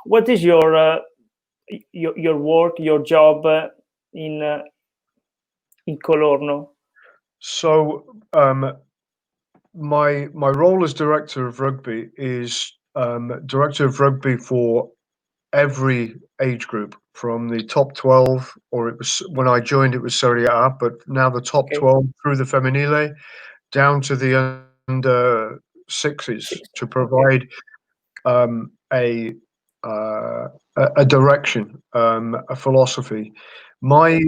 what is your work, your job in Colorno? So my role as director of rugby is director of rugby for every age group, from the top 12, or it was when I joined it was Serie A, but now the top Okay. 12 through the femminile down to the under sixes, to provide um, a a direction, a philosophy. My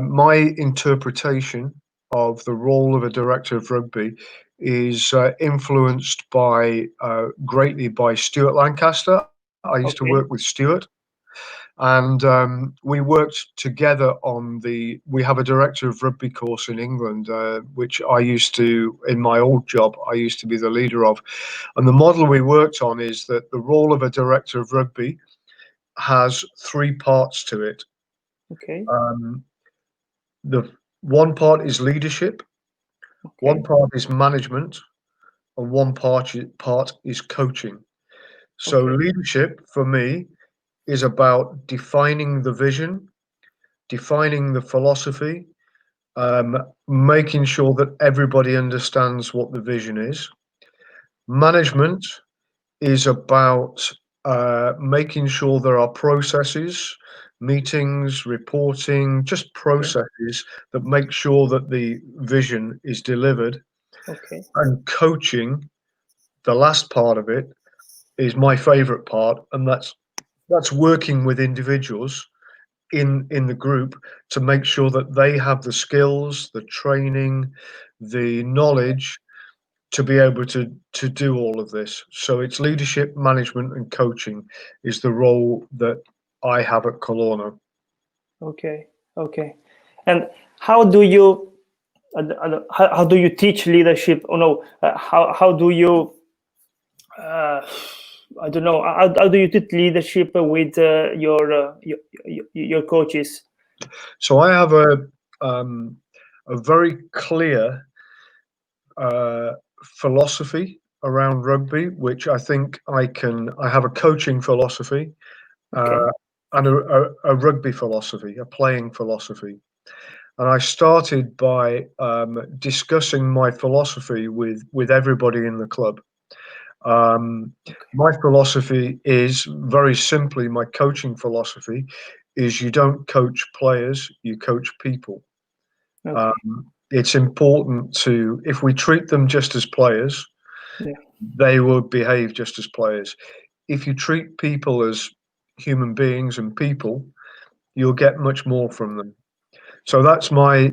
my interpretation of the role of a director of rugby is influenced by greatly by Stuart Lancaster. I used to work with Okay. Stuart, and we worked together on the. We have a director of rugby course in England, which I used to, in my old job, I used to be the leader of. And the model we worked on is that the role of a director of rugby has three parts to it. Okay. Um, the one part is leadership, one Okay. part is management, and one part is coaching. So Okay. leadership for me is about defining the vision, defining the philosophy, um, making sure that everybody understands what the vision is. Management is about making sure there are processes, meetings, reporting, just Okay. processes that make sure that the vision is delivered. Okay. And coaching, the last part of it, is my favorite part, and that's working with individuals in the group to make sure that they have the skills, the training, the knowledge to be able to do all of this. So it's leadership, management, and coaching is the role that I have at Colorno. Okay. Okay. And how do you how do you teach leadership? Oh no, how do you uh, I don't know, how do you teach leadership with your coaches? So I have a very clear uh, philosophy around rugby, which I think I have a coaching philosophy Okay. uh, and a rugby philosophy, a playing philosophy. And I started by discussing my philosophy with everybody in the club. Um, Okay. my philosophy is very simply, my coaching philosophy is you don't coach players, you coach people. Okay. It's important to, if we treat them just as players, Yeah. they will behave just as players. If you treat people as human beings and people, you'll get much more from them. So that's I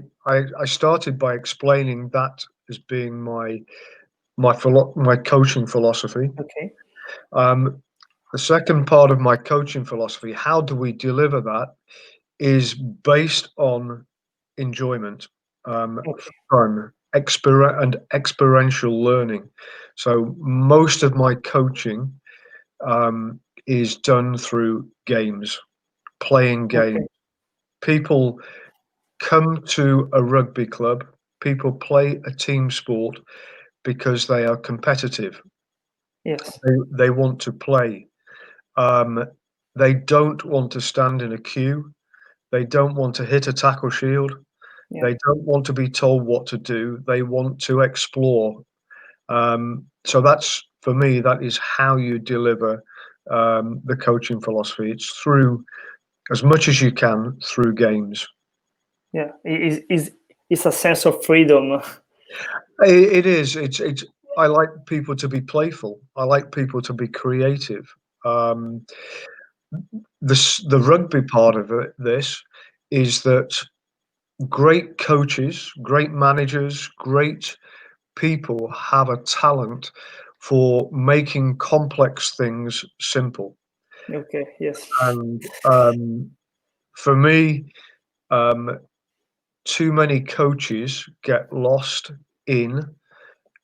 started by explaining that as being my coaching philosophy. Okay. Um, the second part of my coaching philosophy, how do we deliver that, is based on enjoyment, Okay. fun, and experiential learning. So most of my coaching um, is done through games, playing games. Okay. People come to a rugby club, people play a team sport because they are competitive. Yes. They want to play. Um, they don't want to stand in a queue. They don't want to hit a tackle shield. Yeah. They don't want to be told what to do. They want to explore. So that's, for me, that is how you deliver the coaching philosophy. It's through, as much as you can, through games. Yeah. It's a sense of freedom. It is. It's. I like people to be playful. I like people to be creative. Um, the rugby part of this is that great coaches, great managers, great people have a talent for making complex things simple. Okay. Yes. And for me, um, too many coaches get lost in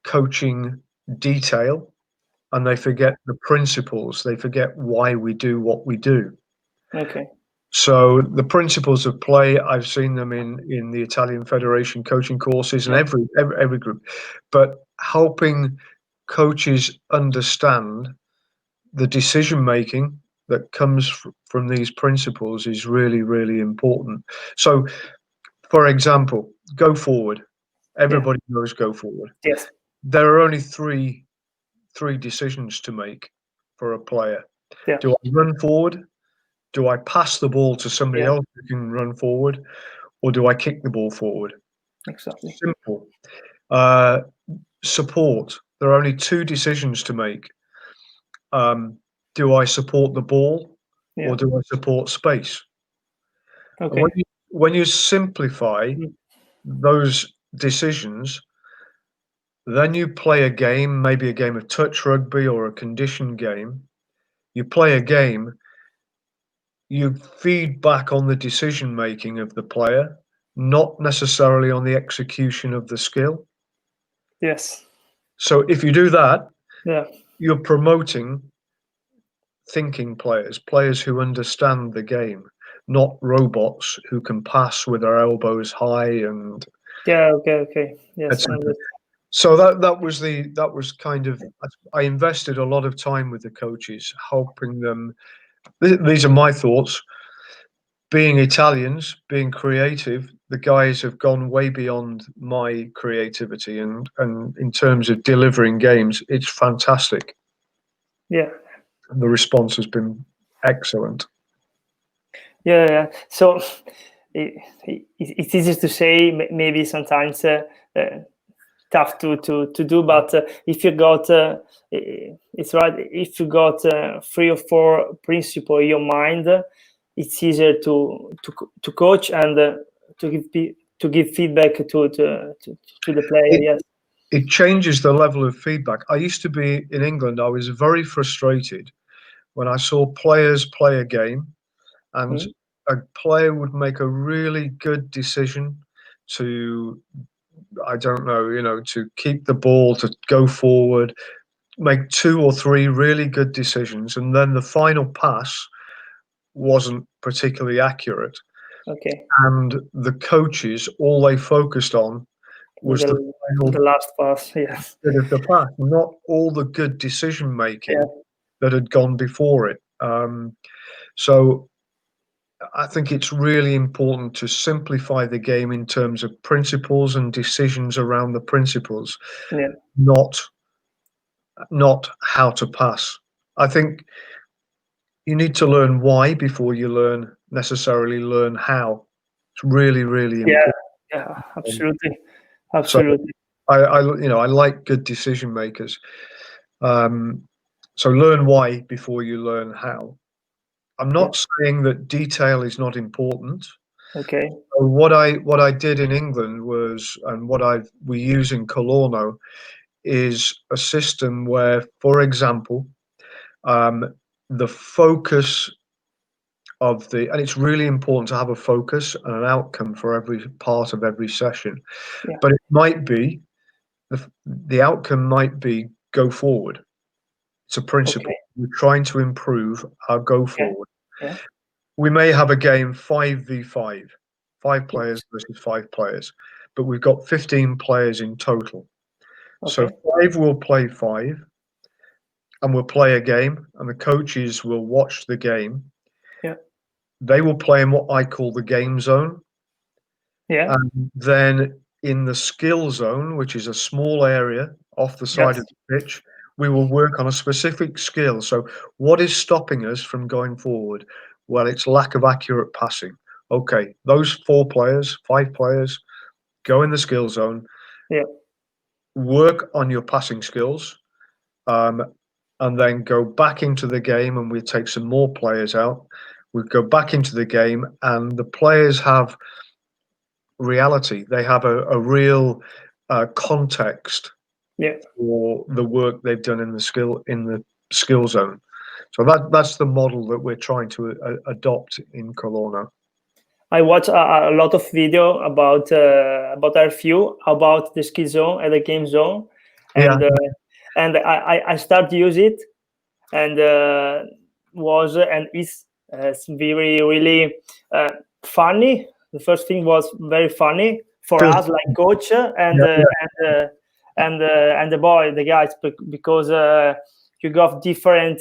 coaching detail, and they forget the principles. They forget why we do what we do. Okay. So the principles of play, I've seen them in the Italian Federation coaching courses and Yeah. every group, but helping coaches understand the decision making, that comes from these principles is really, really important. So, for example, go forward. Everybody knows go forward. Yes. There are only three decisions to make for a player. Yeah. Do I run forward? Do I pass the ball to somebody Yeah. else who can run forward? Or do I kick the ball forward? Exactly. Simple. Support. There are only two decisions to make. Do I support the ball Yeah. or do I support space? And Okay. when you simplify those decisions, then you play a game, maybe a game of touch rugby or a conditioned game. You play a game, you feed back on the decision making of the player, not necessarily on the execution of the skill. Yes. So if you do that, Yeah. you're promoting thinking players who understand the game, not robots who can pass with their elbows high and Yeah. Okay. Okay. Yes. etc. So that was kind of, I invested a lot of time with the coaches, helping them. These are my thoughts. Being Italians, being creative, the guys have gone way beyond my creativity, and in terms of delivering games, it's fantastic. Yeah. The response has been excellent. Yeah. Yeah. So it's easy to say, maybe sometimes tough to do, but if you got it's right, if you got 3 or 4 principles in your mind, it's easier to coach and to give feedback to the player. Yes. It changes the level of feedback. I used to be in England, I was very frustrated when I saw players play a game and a player would make a really good decision to, I don't know, to keep the ball, to go forward, make 2 or 3 really good decisions, and then the final pass wasn't particularly accurate. Okay. And the coaches, all they focused on was the final last pass. Yes. bit of the pass, not all the good decision making Yeah. that had gone before it. So I think it's really important to simplify the game in terms of principles and decisions around the principles, Yeah. not how to pass. I think you need to learn why before you necessarily learn how. It's really, really Yeah. important. Yeah. Absolutely. So Absolutely. I like good decision makers. So learn why before you learn how. I'm not saying that detail is not important. Okay. So what I did in England was, and we use in Colorno, is a system where, for example, the focus and it's really important to have a focus and an outcome for every part of every session. Yeah. But it might be, the outcome might be go forward. It's a principle. Okay. We're trying to improve our go forward. Yeah. We may have a game 5v5, 5 players Yes. versus 5 players, but we've got 15 players in total. So Okay. 5 will play 5, and we'll play a game, and the coaches will watch the game. Yeah. They will play in what I call the game zone. Yeah. And then in the skill zone, which is a small area off the side of the pitch, we will work on a specific skill. So what is stopping us from going forward? Well, it's lack of accurate passing. Okay, those 4 players, 5 players, go in the skill zone. Yeah. Work on your passing skills, and then go back into the game, and we take some more players out. We go back into the game, and the players have reality. They have a real context Yeah. for the work they've done in the skill zone. So that's the model that we're trying to adopt in Colorno. I watch a lot of video about our view about the skill zone and the game zone, and Yeah. and I start to use it, and it's very really funny. The first thing was very funny for us, like coach and the boy, the guys, because you got different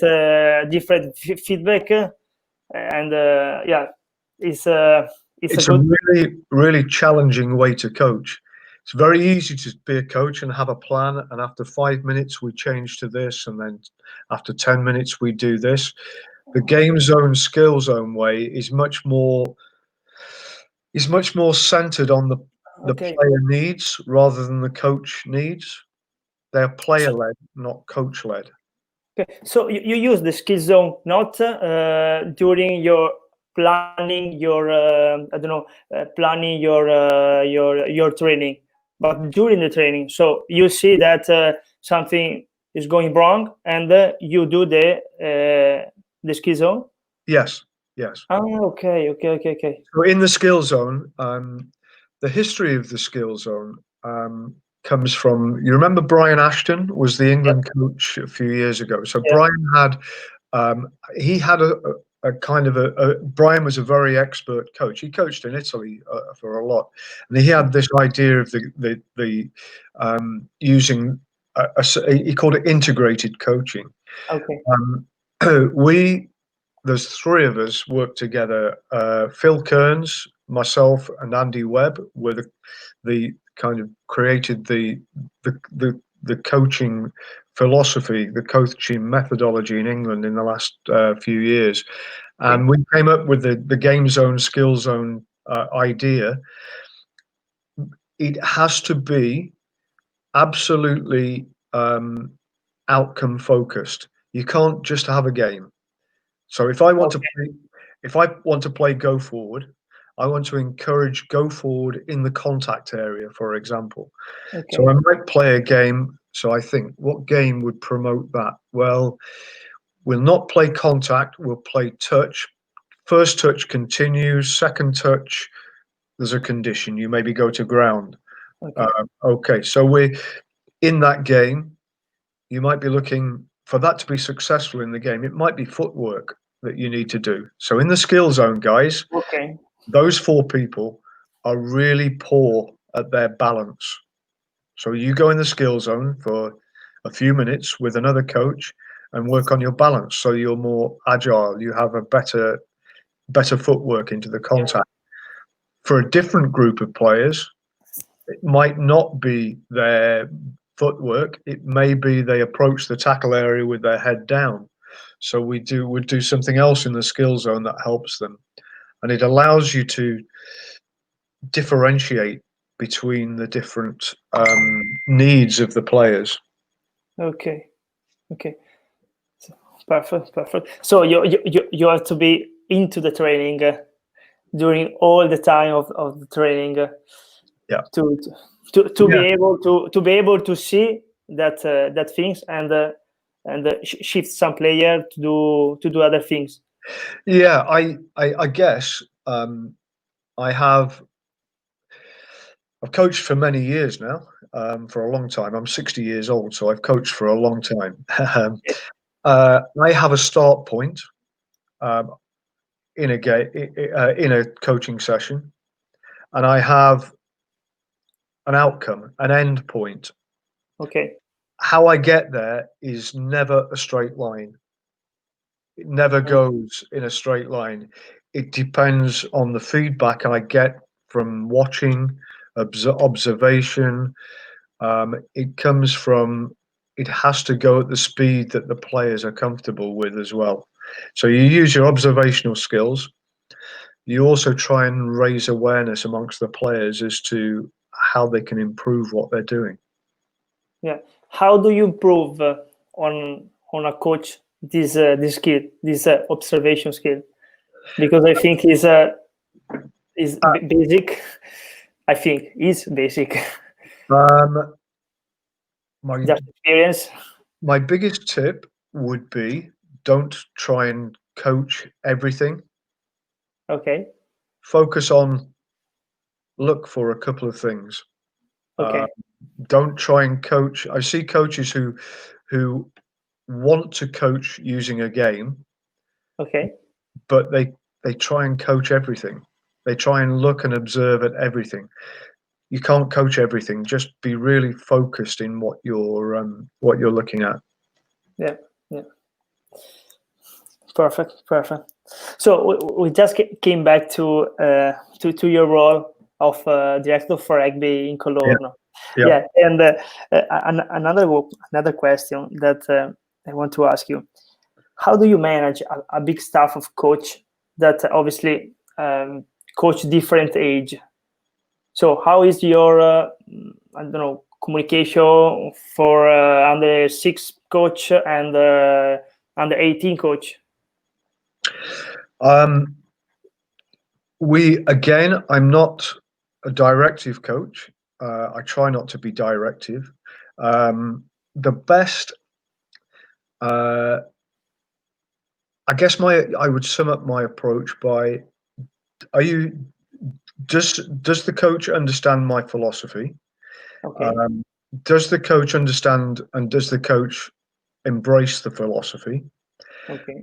feedback, and it's a good. Really, really challenging way to coach. It's very easy to be a coach and have a plan, and after 5 minutes we change to this, and then after 10 minutes we do this. The game zone, skill zone way is much more centered on the Okay. player needs rather than the coach needs. They're player led, not coach led. Okay, so you use the skill zone not during your planning your planning your training, but during the training. So you see that something is going wrong, and you do the skill zone. Yes, yes. Oh, okay. So in the skill zone, the history of the skill zone comes from, you remember Brian Ashton was the England coach a few years ago. So Yeah. Brian had he had a kind of Brian was a very expert coach. He coached in Italy for a lot, and he had this idea of the using he called it integrated coaching. Okay. There's three of us worked together. Phil Kearns, myself, and Andy Webb were the kind of created the coaching philosophy, the coaching methodology in England in the last few years, and we came up with the game zone, skill zone idea. It has to be absolutely outcome focused. You can't just have a game. So if I want to play go forward, I want to encourage go forward in the contact area, for example. Okay. So I might play a game. So I think, what game would promote that? Well, we'll not play contact. We'll play touch. First touch continues. Second touch, there's a condition. You maybe go to ground. Okay. So we're in that game. You might be looking for that to be successful in the game. It might be footwork that you need to do. So in the skill zone, guys, those four people are really poor at their balance. So you go in the skill zone for a few minutes with another coach and work on your balance, so you're more agile. You have a better footwork into the contact. For a different group of players, it might not be their footwork. It may be they approach the tackle area with their head down. So would do something else in the skill zone that helps them, and it allows you to differentiate between the different needs of the players. Okay. Perfect. So you have to be into the training during all the time of the training. To be able to see that things and shift some player to do other things. Yeah, I guess I've coached for many years now, for a long time. I'm 60 years old, so I've coached for a long time. I have a start point in a coaching session, and I have an outcome, an end point. Okay. How I get there is never a straight line. It never goes in a straight line. It depends on the feedback I get from watching, observation. It has to go at the speed that the players are comfortable with as well. So you use your observational skills. You also try and raise awareness amongst the players as to how they can improve what they're doing. Yeah. How do you improve on a coach this skill, this observation skill? Because I think is basic. I think is basic. Just experience. My biggest tip would be, don't try and coach everything. Okay. Focus on, look for a couple of things. Okay. Don't try and coach. I see coaches who want to coach using a game. Okay. But they try and coach everything. They try and look and observe at everything. You can't coach everything. Just be really focused in what you're looking at. Yeah. Yeah. Perfect. So we just came back to your role of director for rugby in Colorno. Yeah. And another question that I want to ask you: how do you manage a big staff of coach that obviously coach different age? So how is your I don't know, communication for under 6 coach and under 18 coach? I'm not a directive coach. I try not to be directive. The best, I guess I would sum up my approach by, does the coach understand my philosophy? Okay. Does the coach understand and does the coach embrace the philosophy? Okay.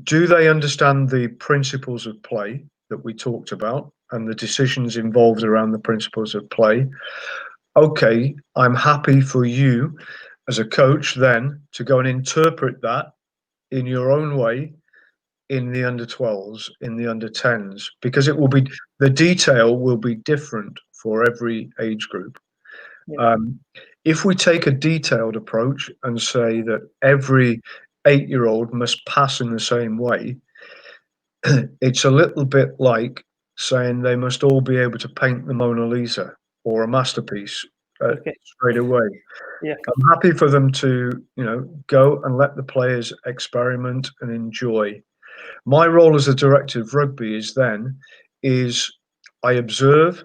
Do they understand the principles of play that we talked about and the decisions involved around the principles of play? Okay, I'm happy for you as a coach then to go and interpret that in your own way in the under 12s, in the under 10s, because the detail will be different for every age group. Yeah. If we take a detailed approach and say that every 8-year-old must pass in the same way, it's a little bit like saying they must all be able to paint the Mona Lisa or a masterpiece straight away. Yeah. I'm happy for them to, go and let the players experiment and enjoy. My role as a director of rugby is I observe,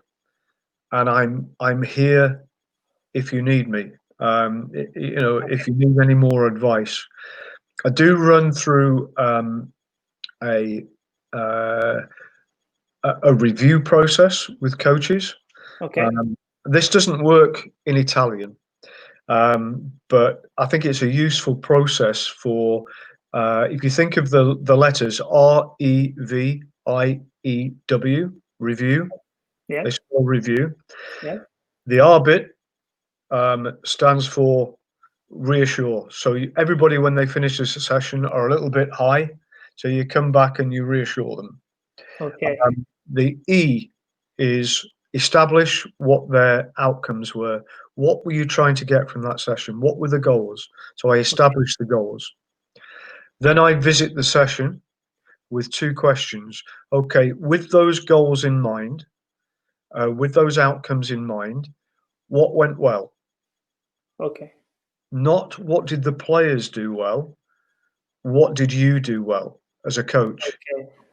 and I'm here if you need me. If you need any more advice. I do run through a review process with coaches. Okay. This doesn't work in Italian, but I think it's a useful process for if you think of the letters REVIEW, review. Yeah. They spell review. Yeah. The R bit stands for reassure. So everybody, when they finish this session, are a little bit high. So you come back and you reassure them. Okay. The E is establish what their outcomes were. What were you trying to get from that session? What were the goals? So I establish the goals. Then I visit the session with 2 questions. Okay, with those goals in mind, with those outcomes in mind, what went well? Okay. Not what did the players do well, what did you do well as a coach?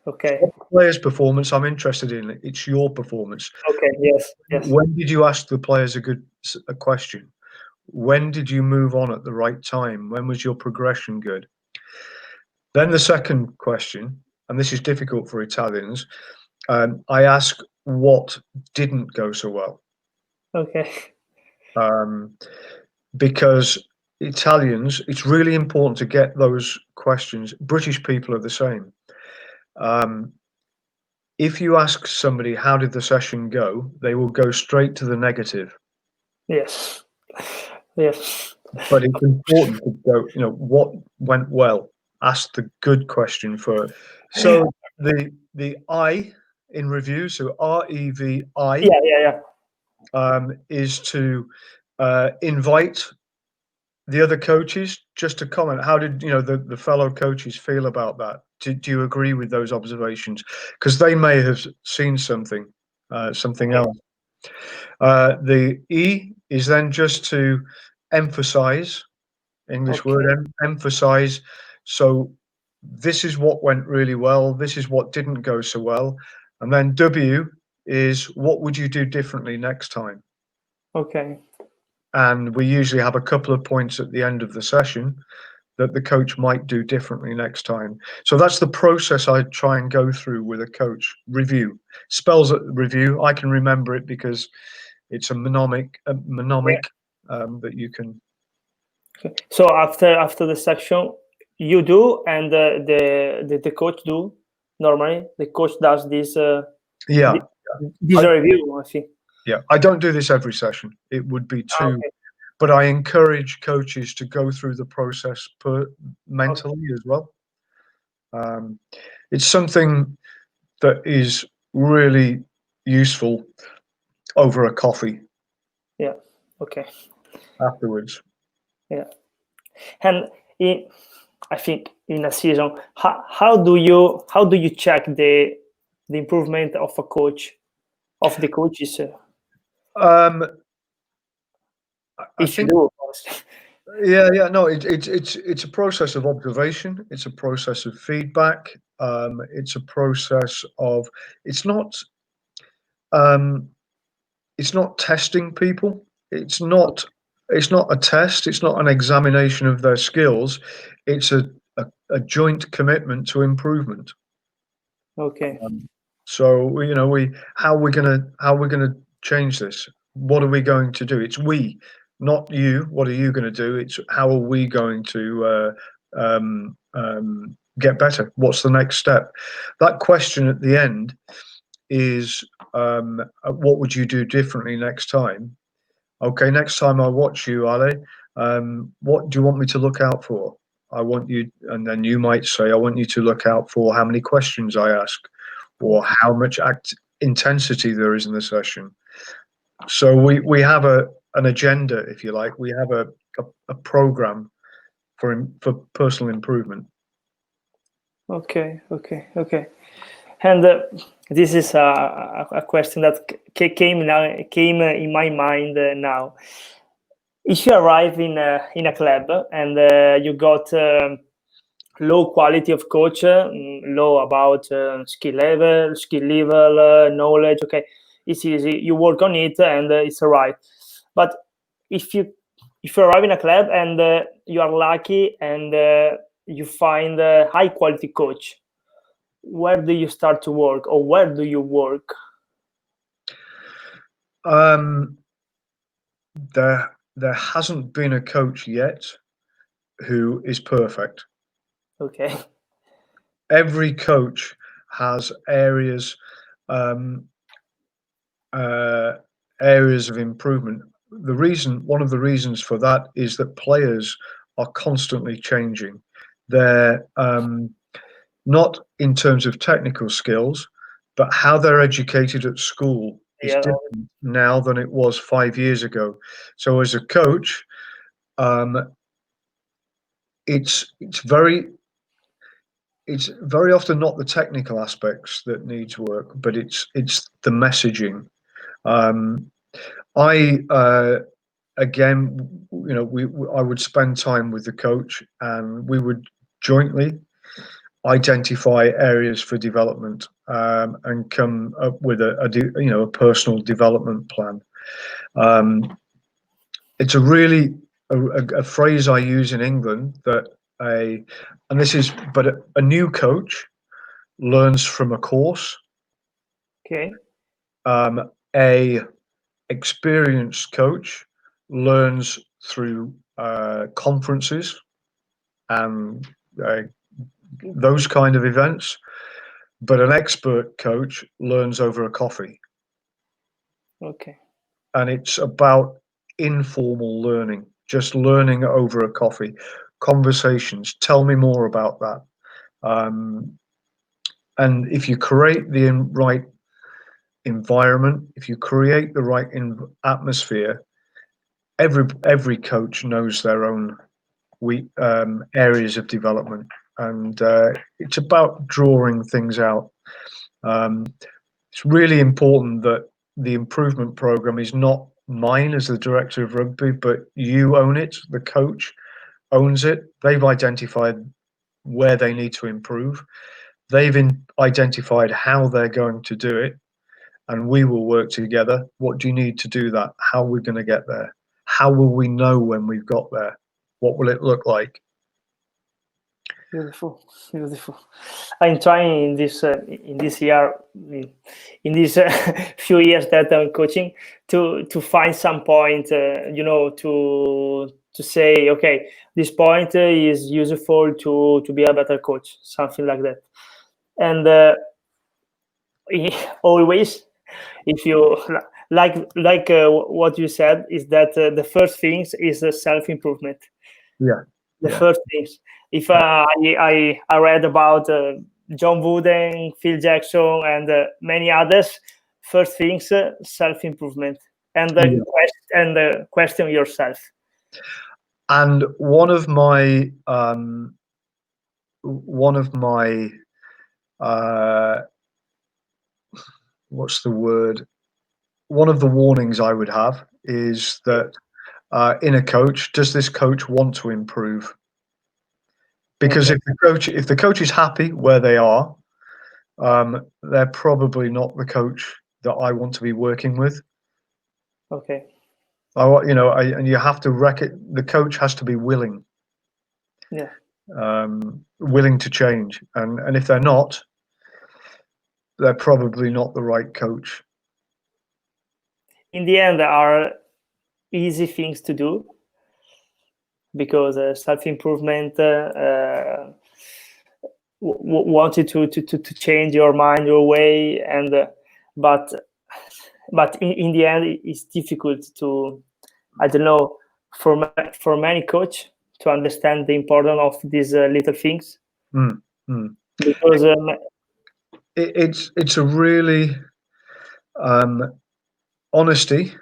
Okay. What players' performance I'm interested in, it's your performance. Okay. Yes. When did you ask the players a question? When did you move on at the right time? When was your progression good? Then the second question, and this is difficult for Italians, I ask what didn't go so well. Okay. Because Italians, it's really important to get those questions. British people are the same. If you ask somebody, how did the session go? They will go straight to the negative. Yes. But it's important to go, what went well? Ask the good question first. So the I in review, so REVI, is to invite the other coaches just to comment. How did the fellow coaches feel about that? Do you agree with those observations? Because they may have seen something else. The E is then just to emphasize, English word, emphasize. So this is what went really well. This is what didn't go so well. And then W is what would you do differently next time? Okay. And we usually have a couple of points at the end of the session that the coach might do differently next time. So that's the process I try and go through with a coach. Review. Spells review. I can remember it because it's a mnemonic that you can. Okay. So after the section, you do, and the coach do. Normally, the coach does this. This review, I think. Yeah, I don't do this every session. It would be too but I encourage coaches to go through the process mentally as well. It's something that is really useful over a coffee. Yeah. Okay. Afterwards. Yeah. And I think in a season, how do you check the improvement of a coach, of the coaches? I If you think, do, no, it's a process of observation. It's a process of feedback. It's a process of, it's not testing people. It's not a test. It's not an examination of their skills. It's a joint commitment to improvement. okay. So how we're gonna change this? What are we going to do? It's we, not you. What are you going to do? It's how are we going to get better? What's the next step? That question at the end is, what would you do differently next time? Okay, next time I watch you, Ale, what do you want me to look out for? I want you, and then you might say, I want you to look out for how many questions I ask, or how much intensity there is in the session. So we have an agenda, if you like. We have a program for personal improvement. Okay. And this is a question that came in my mind now. If you arrive in a club and you got low quality of coach, low about skill level, knowledge. Okay, it's easy. You work on it and it's all right. But if you arrive in a club and you are lucky and you find a high quality coach, where do you start to work, or where do you work? There hasn't been a coach yet who is perfect. Okay. Every coach has areas of improvement. One of the reasons for that is that players are constantly changing. They're not in terms of technical skills, but how they're educated at school is Yeah. different now than it was 5 years ago. So as a coach, it's very often not the technical aspects that needs work, but it's the messaging. Again, I would spend time with the coach, and we would jointly identify areas for development, and come up with a personal development plan. It's a phrase I use in England that a new coach learns from a course. Okay. A experienced coach learns through conferences and those kind of events, but an expert coach learns over a coffee. Okay. And it's about informal learning, just learning over a coffee, conversations. Tell me more about that. And if you create the right environment, if you create the right atmosphere, every coach knows their own areas of development, and it's about drawing things out. It's really important that the improvement program is not mine as the director of rugby, but you own it. The coach owns it. They've identified where they need to improve. They've identified how they're going to do it, and we will work together. What do you need to do that? How are we going to get there? How will we know when we've got there? What will it look like? Beautiful. I'm trying in this year, in these few years that I'm coaching, to find some point, to say, okay, this point is useful to be a better coach, something like that. And always, if you what you said is that the first things is self-improvement. Yeah. The first things. If I read about John Wooden, Phil Jackson, and many others, first things self-improvement and question yourself. And one of my what's the word? One of the warnings I would have is that in a coach, does this coach want to improve? Because Okay. if the coach is happy where they are, they're probably not the coach that I want to be working with. Okay. And you have to the coach has to be willing. Yeah. Willing to change, and if they're not, they're probably not the right coach. In the end, there are easy things to do because self-improvement wanted to change your mind, your way, and but in the end, it's difficult to, I don't know, for many coach to understand the importance of these little things. Because it's a really honesty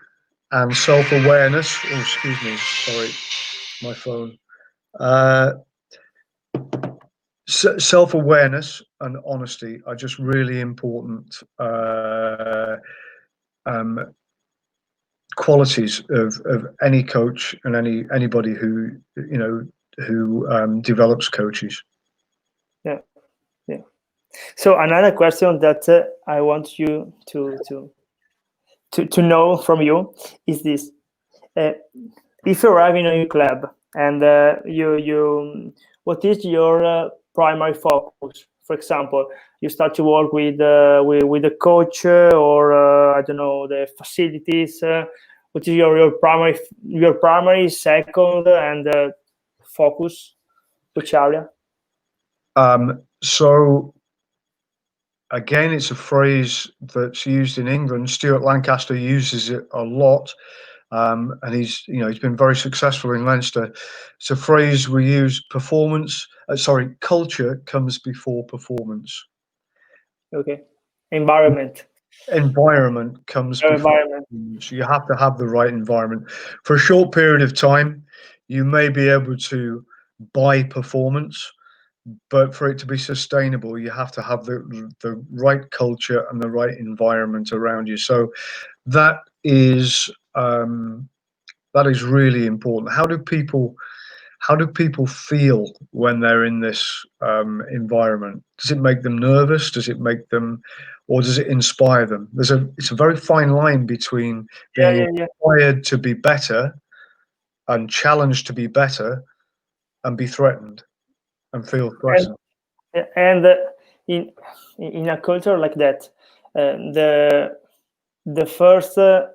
and self-awareness. Oh, excuse me, sorry, my phone. Self-awareness and honesty are just really important qualities of any coach and anybody who develops coaches. Yeah. So another question that I want you to know from you is this: if you arrive in a new club and what is your primary focus? For example, you start to work with a coach or I don't know, the facilities. What is your primary, second, and focus? Which area? So again, it's a phrase that's used in England. Stuart Lancaster uses it a lot, and he's been very successful in Leinster. It's a phrase we use: culture comes before performance. Okay, environment Comes before performance. You have to have the right environment. For a short period of time, you may be able to buy performance, but for it to be sustainable, you have to have the right culture and the right environment around you. So that is really important. How do people feel when they're in this environment? Does it make them nervous? Does it make them, or does it inspire them? It's a very fine line between being inspired to be better and challenged to be better, and be threatened and feel threatened. And in a culture like that, the first the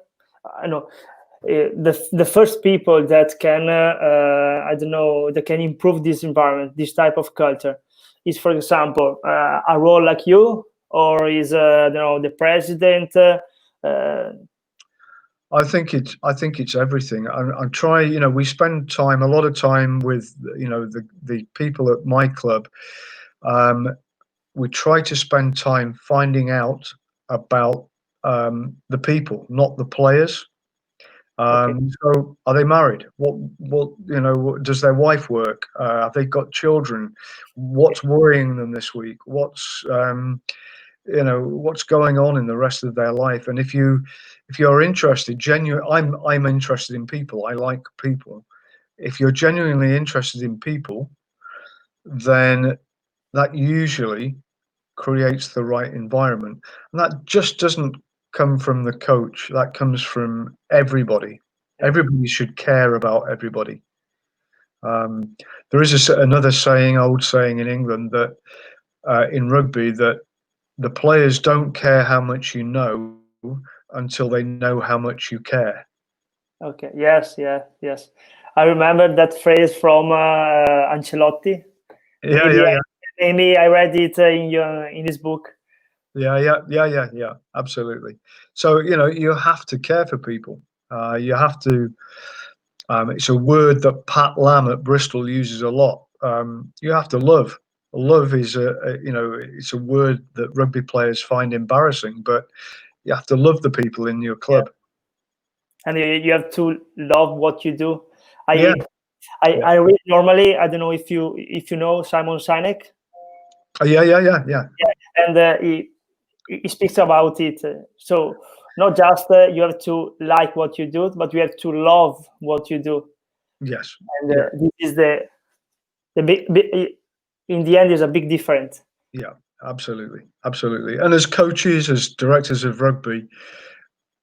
first people that can I don't know, that can improve this environment, this type of culture, is, for example, a role like you, or is the president? I think it's everything. I try. We spend a lot of time with the people at my club. We try to spend time finding out about the people, not the players. So, are they married? What does their wife work? Have they got children? What's worrying them this week? What's going on in the rest of their life? And if you're interested, I'm interested in people. I like people. If you're genuinely interested in people, then that usually creates the right environment, and that just doesn't come from the coach. That comes from everybody. Everybody should care about everybody. There is another old saying in England that in rugby, that the players don't care how much you know until they know how much you care. Okay. Yes. I remember that phrase from Ancelotti. Yeah. Maybe I read it in his book. Yeah. Absolutely. So, you have to care for people. You have to. It's a word that Pat Lam at Bristol uses a lot. You have to love. Love is it's a word that rugby players find embarrassing, but you have to love the people in your Yeah. club. And you have to love what you do. Yeah, I read normally. I don't know if you know Simon Sinek. yeah. And he speaks about it. So not just you have to like what you do, but you have to love what you do. Yes, And this is the big in the end is a big difference. yeah, absolutely. And as coaches, as directors of rugby,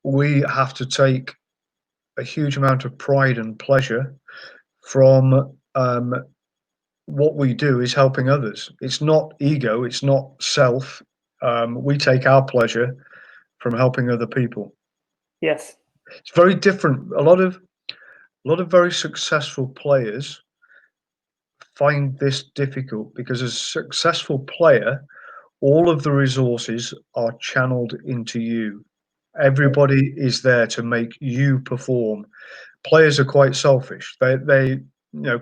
we have to take a huge amount of pride and pleasure from what we do is helping others. It's not ego, it's not self. We take our pleasure from helping other people. Yes. It's very different. A lot of very successful players find this difficult because as a successful player, all of the resources are channeled into you. Everybody is there to make you perform. Players are quite selfish. They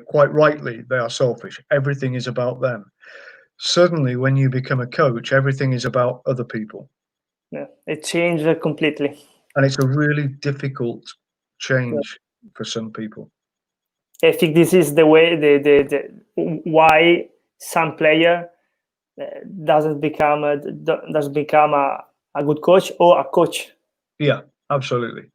quite rightly, they are selfish. Everything is about them. Suddenly, when you become a coach, everything is about other people. Yeah. It changed completely. And it's a really difficult Yeah. change for some people. I think this is the way the why some player doesn't become a good coach or a coach. Yeah, absolutely.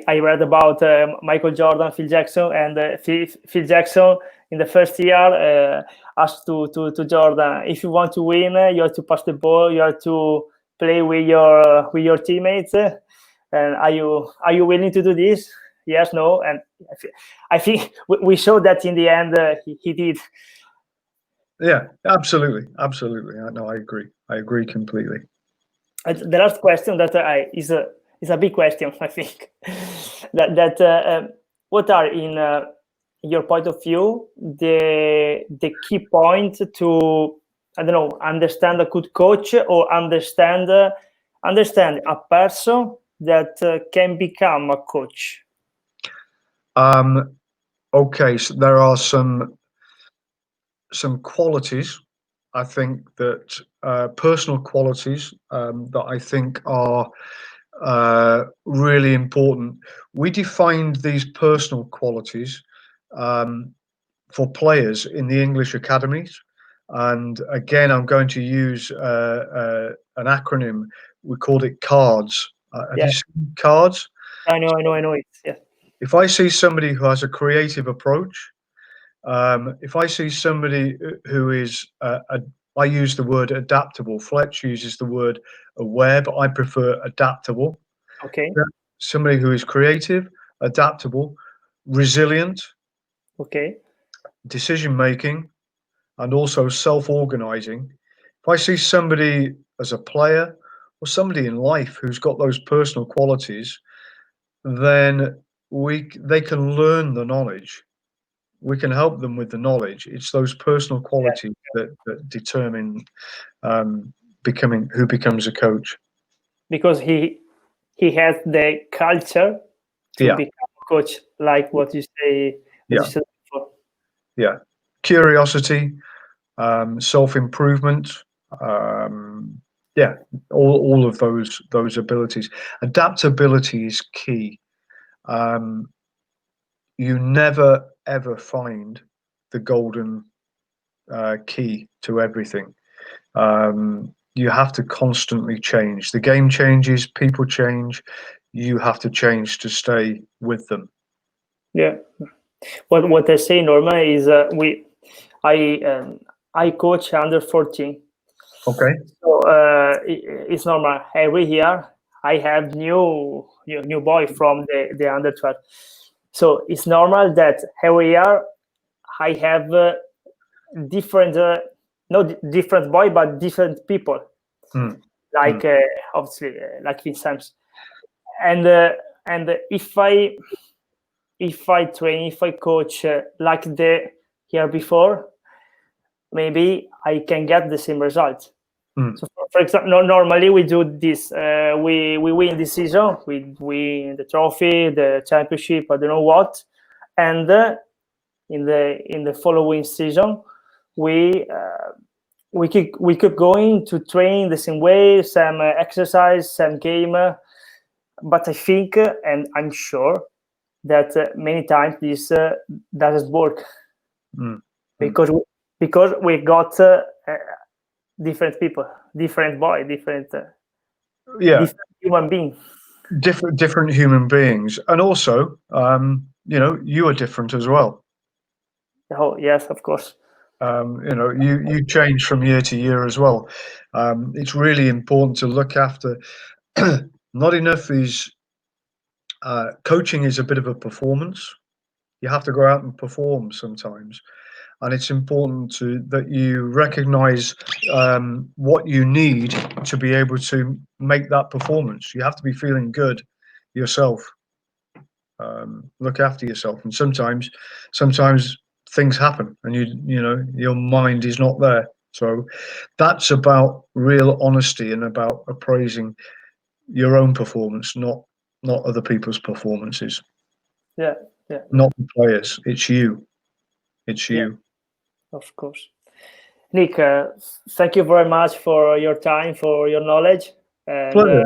I read about Michael Jordan, Phil Jackson, and Phil Jackson in the first year asked to Jordan, if you want to win, you have to pass the ball, you have to play with your teammates, and are you willing to do this? Yes, no, and I think we showed that in the end he did. Yeah, absolutely. No, I agree completely. The last question that is a big question, I think. What are in your point of view the key point to, I don't know, understand a good coach or understand a person that can become a coach? Okay, so there are some qualities I think that personal qualities that I think are really important. We defined these personal qualities for players in the English academies. And again, I'm going to use an acronym. We called it C.A.R.D.S. Have Yeah, you seen C.A.R.D.S? I know it. Yeah, If I see somebody who has a creative approach, if I see somebody who is, I use the word adaptable. Fletch uses the word aware, but I prefer adaptable. okay, Yeah. Somebody who is creative, adaptable, resilient, okay, decision making, and also self-organizing. If I see somebody as a player or somebody in life who's got those personal qualities, then they can learn the knowledge. We can help them with the knowledge. It's those personal qualities that determine becoming who becomes a coach. because he has the culture to Yeah, become a coach, like what you yeah, said before. yeah. Curiosity, self-improvement, um, yeah, all of those abilities. Adaptability is key. Um, you never ever find the golden key to everything. You have to constantly change. The game changes, people change. You have to change to stay with them. Yeah. What I say normally is I um, I coach under 14, Okay. so it's normal. Every year I have new boy from the under 12, so it's normal that every year I have different not different boy but different people, Mm, mm, like obviously like Vincent, and if I train, if I coach like the year before, maybe I can get the same result. So for example, normally we do this. We win this season. We win the trophy, the championship, I don't know what, and in the following season, we keep going to train the same way, same exercise, same game. But I think, and I'm sure, that many times this doesn't work because we got different people, different boy, different human being. Different human beings, and also, you are different as well. Oh yes, of course. You change from year to year as well. It's really important to look after. Not enough is coaching is a bit of a performance. You have to go out and perform sometimes, and it's important that you recognize what you need to be able to make that performance. You have to be feeling good yourself. Look after yourself, and sometimes things happen, and your mind is not there. So that's about real honesty and about appraising your own performance, not other people's performances. Yeah. Not the players. It's you. It's you. Of course. Nick, thank you very much for your time, for your knowledge. And, Pleasure.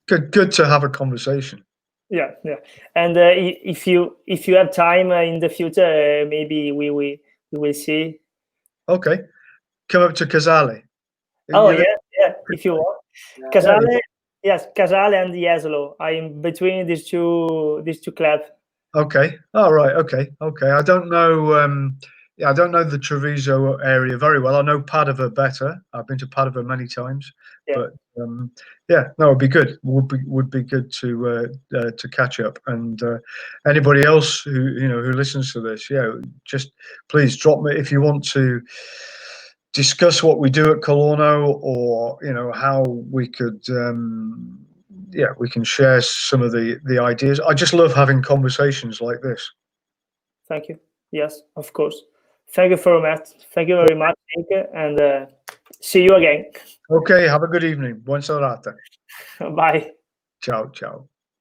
Good to have a conversation. Yeah. And if you have time in the future, maybe we will see. Okay, come up to Casale. Oh yeah. If you want, Casale. Yeah. Yes, Casale and Jesolo. I'm between these two clubs. Okay. All right. Okay. I don't know. I don't know the Treviso area very well. I know Padova better. I've been to Padova many times. Yeah. But no, it'd be good. Would be good to catch up. And anybody else who listens to this, just please drop me if you want to discuss what we do at Colorno, or how we could. We can share some of the ideas. I just love having conversations like this. Thank you. Yes, of course. Thank you very much. Thank you very much, Nick, and see you again. Okay, have a good evening. Buona serata. Bye. Ciao, ciao.